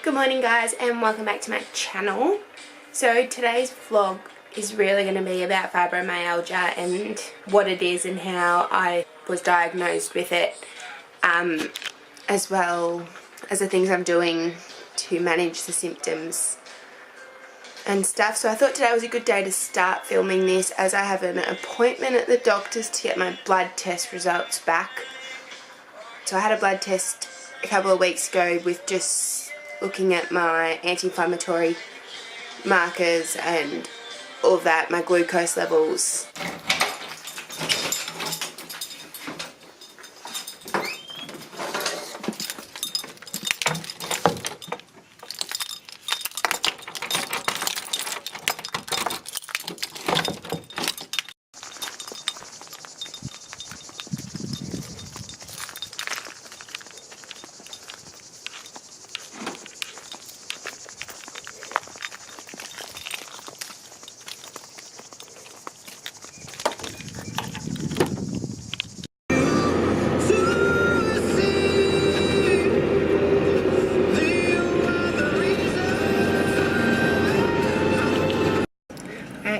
Good morning guys and welcome back to my channel. So today's vlog is really going to be about fibromyalgia and what it is and how I was diagnosed with it, as well as the things I'm doing to manage the symptoms and stuff. So I thought today was a good day to start filming this, as I have an appointment at the doctor's to get my blood test results back. So I had a blood test a couple of weeks ago with just looking at my anti-inflammatory markers and all of that, my glucose levels.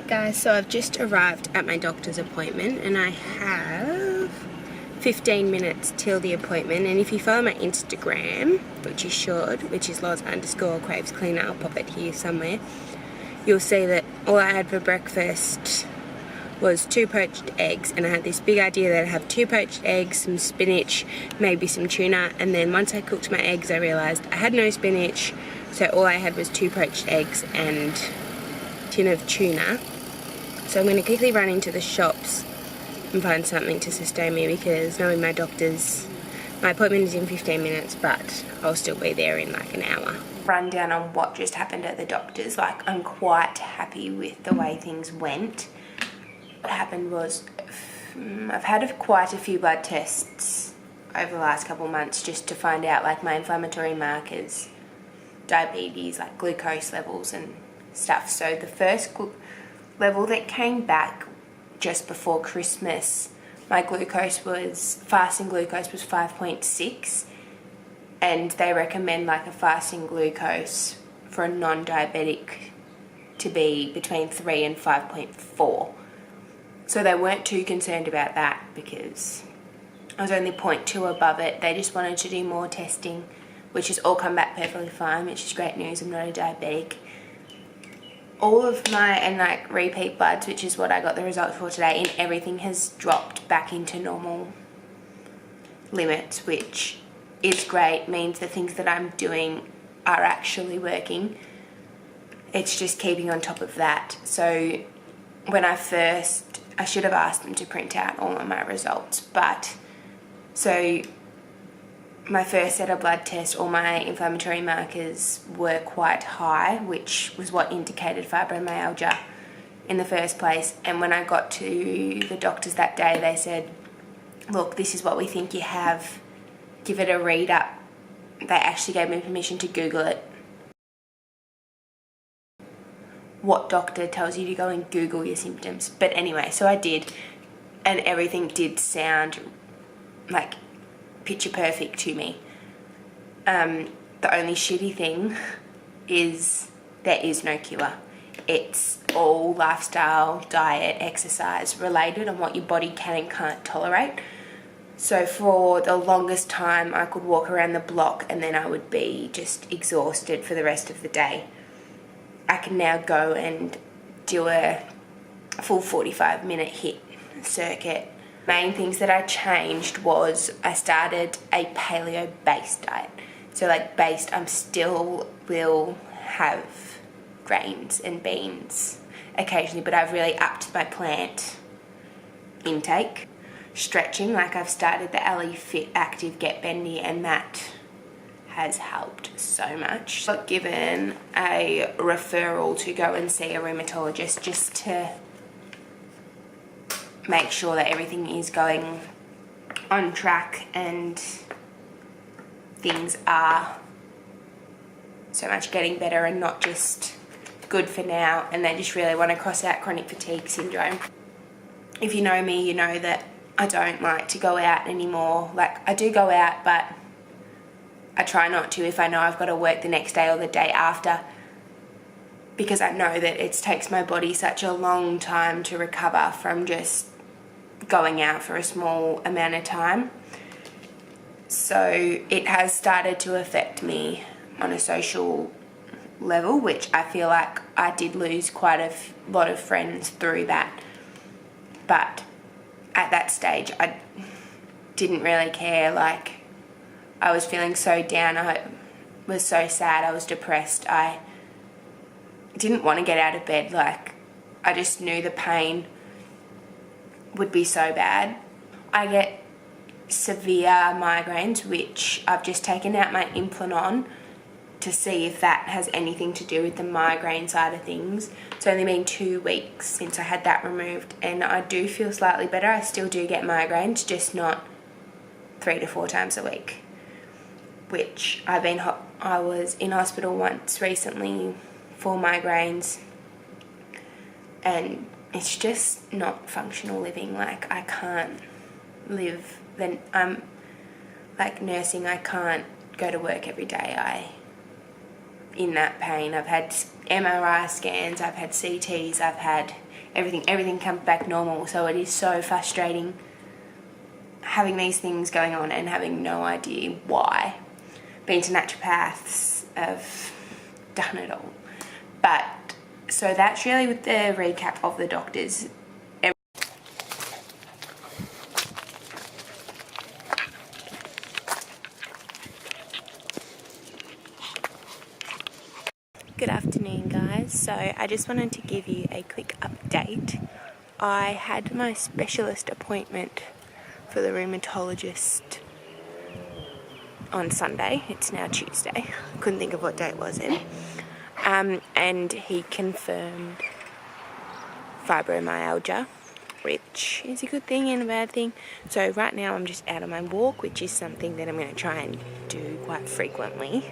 Guys, so I've just arrived at my doctor's appointment and I have 15 minutes till the appointment, and if you follow my Instagram, which you should, which is Loz_cravescleaner, I'll pop it here somewhere, you'll see that all I had for breakfast was 2 poached eggs, and I had this big idea that I'd have 2 poached eggs, some spinach, maybe some tuna, and then once I cooked my eggs I realised I had no spinach, so all I had was 2 poached eggs and a tin of tuna. So I'm going to quickly run into the shops and find something to sustain me, because knowing my doctors, my appointment is in 15 minutes, but I'll still be there in like an hour. Run down on what just happened at the doctor's. Like, I'm quite happy with the way things went. What happened was, I've had quite a few blood tests over the last couple of months just to find out like my inflammatory markers, diabetes, like glucose levels and stuff. So the first level that came back just before Christmas, my glucose was, fasting glucose was 5.6, and they recommend like a fasting glucose for a non-diabetic to be between 3 and 5.4. So they weren't too concerned about that because I was only 0.2 above it. They just wanted to do more testing, which has all come back perfectly fine, which is great news. I'm not a diabetic. All of my, and like repeat bloods, which is what I got the results for today, and everything has dropped back into normal limits, which is great, means the things that I'm doing are actually working. It's just keeping on top of that. So when I should have asked them to print out all of my results, but so my first set of blood tests, all my inflammatory markers were quite high, which was what indicated fibromyalgia in the first place. And when I got to the doctors that day, they said, look, this is what we think you have, give it a read up. They actually gave me permission to Google it. What doctor tells you to go and Google your symptoms? But anyway, so I did, and everything did sound like picture perfect to me. The only shitty thing is there is no cure. It's all lifestyle, diet, exercise related on what your body can and can't tolerate. So for the longest time I could walk around the block and then I would be just exhausted for the rest of the day. I can now go and do a full 45-minute HIIT circuit. Main things that I changed was I started a paleo-based diet. So like based, I'm still will have grains and beans occasionally, but I've really upped my plant intake. Stretching, like I've started the LE Fit Active Get Bendy, and that has helped so much. Got given a referral to go and see a rheumatologist just to make sure that everything is going on track and things are so much getting better and not just good for now, and they just really want to cross out chronic fatigue syndrome. If you know me, you know that I don't like to go out anymore. Like, I do go out, but I try not to if I know I've got to work the next day or the day after, because I know that it takes my body such a long time to recover from just going out for a small amount of time. So it has started to affect me on a social level, which I feel like I did lose quite a lot of friends through that. But at that stage, I didn't really care. Like, I was feeling so down. I was so sad. I was depressed. I didn't want to get out of bed. Like, I just knew the pain would be so bad. I get severe migraines, which I've just taken out my Implanon to see if that has anything to do with the migraine side of things. It's only been 2 weeks since I had that removed, and I do feel slightly better. I still do get migraines, just not 3 to 4 times a week, which I was in hospital once recently for migraines, and it's just not functional living. Like, I can't live, then I'm like nursing, I can't go to work every day. In that pain, I've had MRI scans, I've had CTs, I've had everything comes back normal. So it is so frustrating having these things going on and having no idea why. Been to naturopaths, I've done it all. But so that's really with the recap of the doctors. Good afternoon, guys. So I just wanted to give you a quick update. I had my specialist appointment for the rheumatologist on Sunday. It's now Tuesday. Couldn't think of what day it was in. And he confirmed fibromyalgia, which is a good thing and a bad thing. So right now I'm just out on my walk, which is something that I'm going to try and do quite frequently.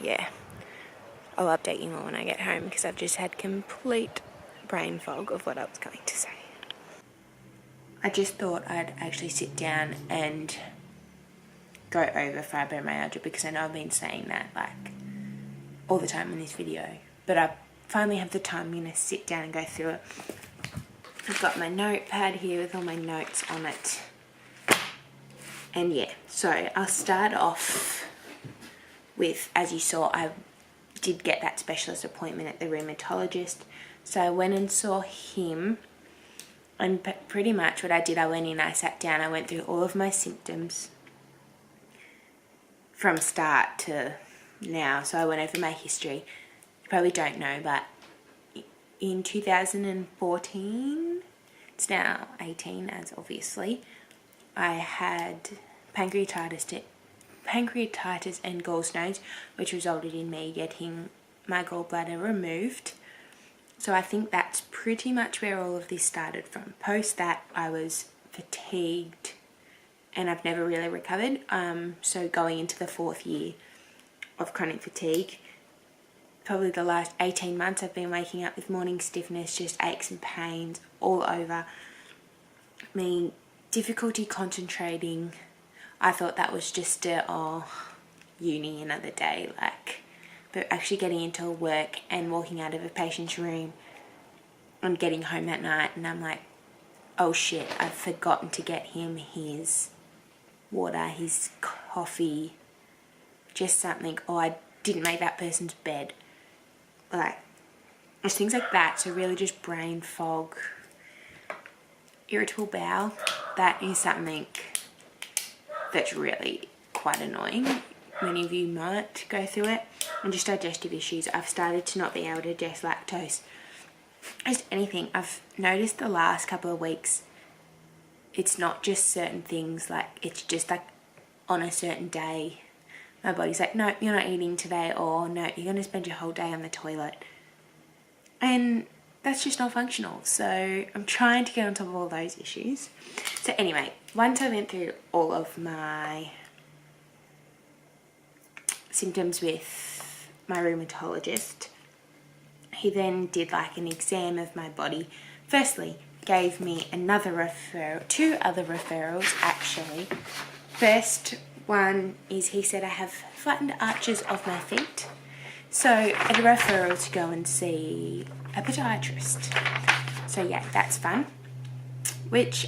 Yeah, I'll update you more when I get home, because I've just had complete brain fog of what I was going to say. I just thought I'd actually sit down and go over fibromyalgia, because I know I've been saying that like all the time in this video, but I finally have the time. I'm going to sit down and go through it. I've got my notepad here with all my notes on it. And yeah, so I'll start off with, as you saw, I did get that specialist appointment at the rheumatologist. So I went and saw him, and pretty much what I did, I went in, I sat down, I went through all of my symptoms from start to now. So I went over my history. You probably don't know, but in 2014, it's now 18 as obviously, I had pancreatitis and gallstones, which resulted in me getting my gallbladder removed. So I think that's pretty much where all of this started from. Post that, I was fatigued and I've never really recovered. So going into the 4th year of chronic fatigue, probably the last 18 months I've been waking up with morning stiffness, just aches and pains all over me, difficulty concentrating. I thought that was just uni another day, like, but actually getting into work and walking out of a patient's room and getting home at night, and I'm like, oh shit, I've forgotten to get him his water, his coffee, just something. Oh, I didn't make that person's bed. Like, just things like that. So really just brain fog, irritable bowel. That is something that's really quite annoying. Many of you might go through it. And just digestive issues. I've started to not be able to digest lactose. Just anything. I've noticed the last couple of weeks, it's not just certain things, like it's just like on a certain day my body's like, no, you're not eating today, or no, you're going to spend your whole day on the toilet. And that's just not functional. So I'm trying to get on top of all those issues. So anyway, once I went through all of my symptoms with my rheumatologist, he then did like an exam of my body. Firstly, gave me another referral, 2 other referrals actually. First one is he said I have flattened arches of my feet. So a referral to go and see a podiatrist. So yeah, that's fun. Which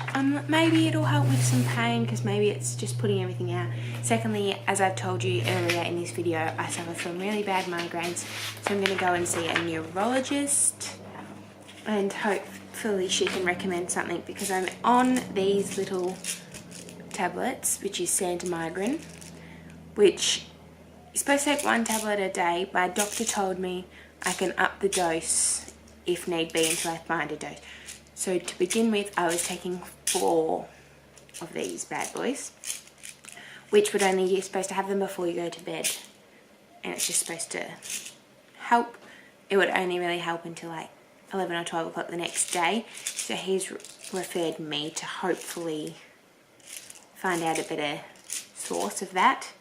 maybe it'll help with some pain because maybe it's just putting everything out. Secondly, as I've told you earlier in this video, I suffer from really bad migraines. So I'm going to go and see a neurologist and hopefully she can recommend something because I'm on these little tablets, which is Santamigrin, which you're supposed to take 1 tablet a day. My doctor told me I can up the dose if need be until I find a dose. So to begin with, I was taking 4 of these bad boys, which would only, you're supposed to have them before you go to bed. And it's just supposed to help. It would only really help until like 11 or 12 o'clock the next day. So he's referred me to hopefully find out a better source of that.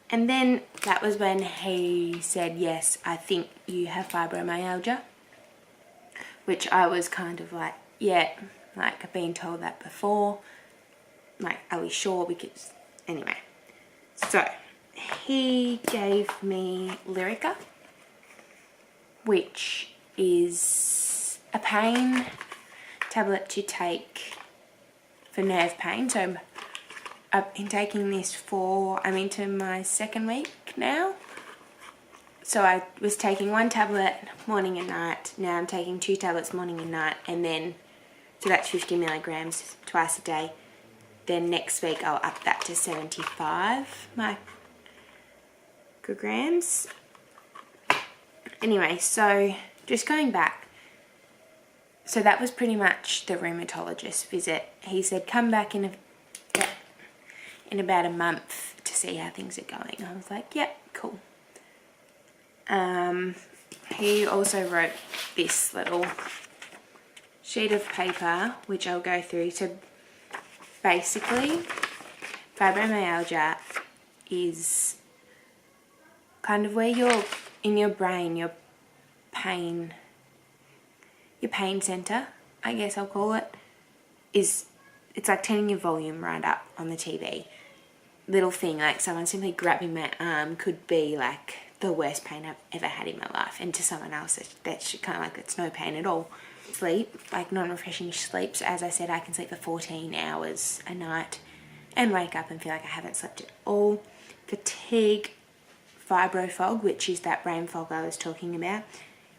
And then that was when he said, yes, I think you have fibromyalgia. Which I was kind of like, yeah, like I've been told that before. Like, are we sure? Because, anyway. So, he gave me Lyrica, which is a pain tablet to take for nerve pain. So, I've been taking this I'm into my 2nd week now. So I was taking 1 tablet morning and night. Now I'm taking 2 tablets morning and night. And then, so that's 50 milligrams twice a day. Then next week I'll up that to 75 micrograms. Anyway, so just going back. So that was pretty much the rheumatologist visit. He said, come back in about a month to see how things are going. I was like, yep, cool. He also wrote this little sheet of paper, which I'll go through. So basically, fibromyalgia is kind of where you're in your brain, your pain center, I guess I'll call it, it's like turning your volume right up on the TV. Little thing like someone simply grabbing my arm could be like the worst pain I've ever had in my life, and to someone else that's kind of like it's no pain at all. Sleep, like non-refreshing sleep, so as I said, I can sleep for 14 hours a night and wake up and feel like I haven't slept at all. Fatigue, fibro fog, which is that brain fog I was talking about,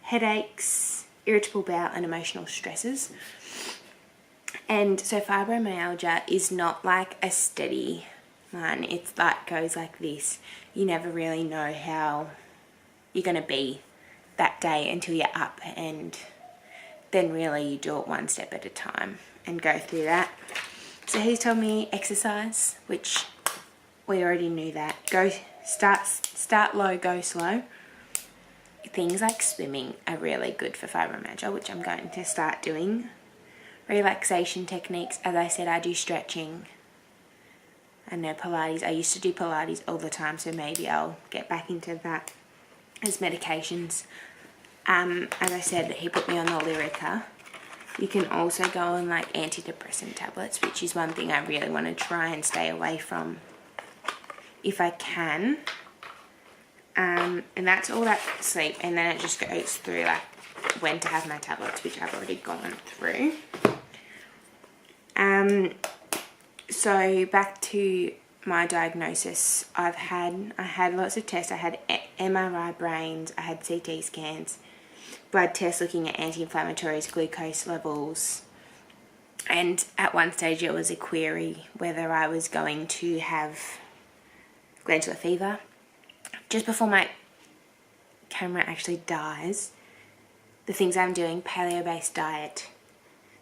headaches, irritable bowel and emotional stresses. And so fibromyalgia is not like a steady one. It's like goes like this. You never really know how you're going to be that day until you're up, and then really you do it one step at a time and go through that. So he's told me exercise, which we already knew that. Start low, go slow. Things like swimming are really good for fibromyalgia, which I'm going to start doing. Relaxation techniques, as I said, I do stretching. I know Pilates. I used to do Pilates all the time, so maybe I'll get back into that as medications. As I said, he put me on the Lyrica. You can also go on like antidepressant tablets, which is one thing I really want to try and stay away from if I can. And that's all that sleep, and then it just goes through like when to have my tablets, which I've already gone through. So back to my diagnosis, I had lots of tests. I had MRI brains, I had CT scans, blood tests looking at anti-inflammatories, glucose levels, and at one stage it was a query whether I was going to have glandular fever. Just before my camera actually dies, the things I'm doing: paleo-based diet,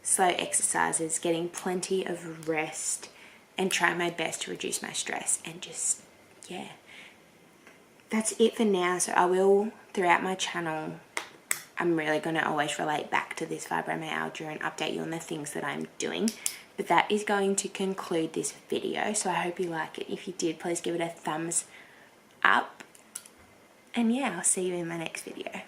slow exercises, getting plenty of rest, and trying my best to reduce my stress, and just, yeah. That's it for now. So I will, throughout my channel, I'm really going to always relate back to this fibromyalgia and update you on the things that I'm doing. But that is going to conclude this video. So I hope you like it. If you did, please give it a thumbs up. And yeah, I'll see you in my next video.